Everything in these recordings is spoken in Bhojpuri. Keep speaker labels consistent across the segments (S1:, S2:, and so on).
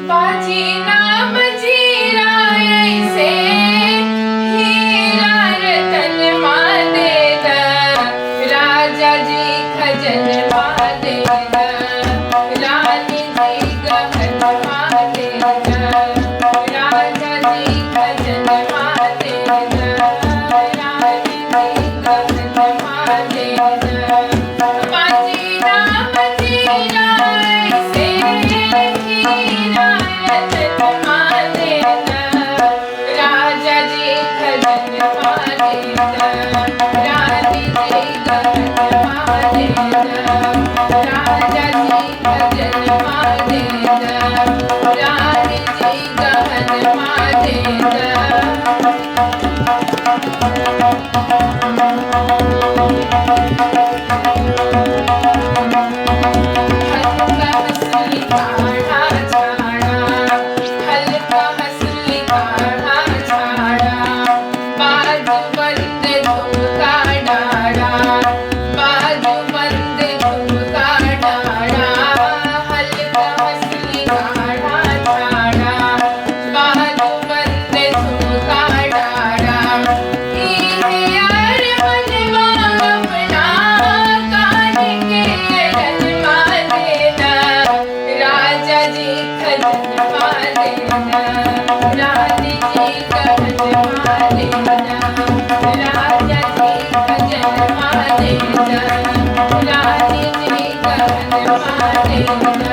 S1: पाची नाम जीरा ऐसे हीरा रतन मादेन राजा जी खजन मादेन रानी जी गहन मादेन राजा जी खजन मादेन रानी जी गहन मादेन पाची नाम जीरा ऐसे हीरा रतन मादेन राजा जी खजन मादेन रानी जी गहन मादेन राजा जी खजन मादेन रानी जी गहन मादेन हल्का हंसली काढ़ा छाड़ा हल्का हंसली काढ़ा छाड़ा बाजू बंद झुमका डाड़ा बाजू बंद झुमका डाड़ा हल्का हंसली काढ़ा छाड़ा बाजू बंद झुमका डाड़ा इहे यार मनवा अपना काहे के अड़न मादेना राजा जी खजन मादेना रानी जी गहन मादेना राजा जी खजन मादेना रानी जी गहन मादेना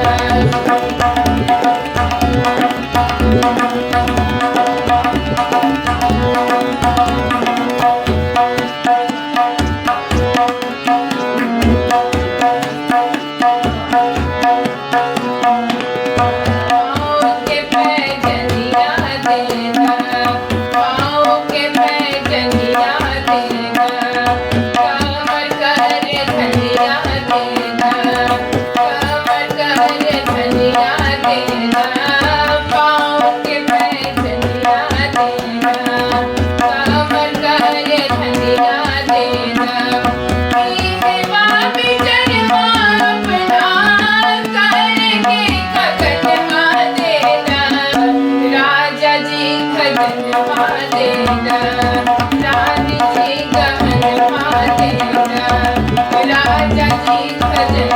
S1: पाँव के पैजनिया देना पाँव के पैजनिया देना कमर कर धनिया देना कमर कर धनिया देना पाँव के पैजनिया देना कमर कर धनिया देना इहे बाबी चरवा अपना करके खगन मादेना राजा जी खजन मादेना रानी जी गहन मादेना राजा जी खजन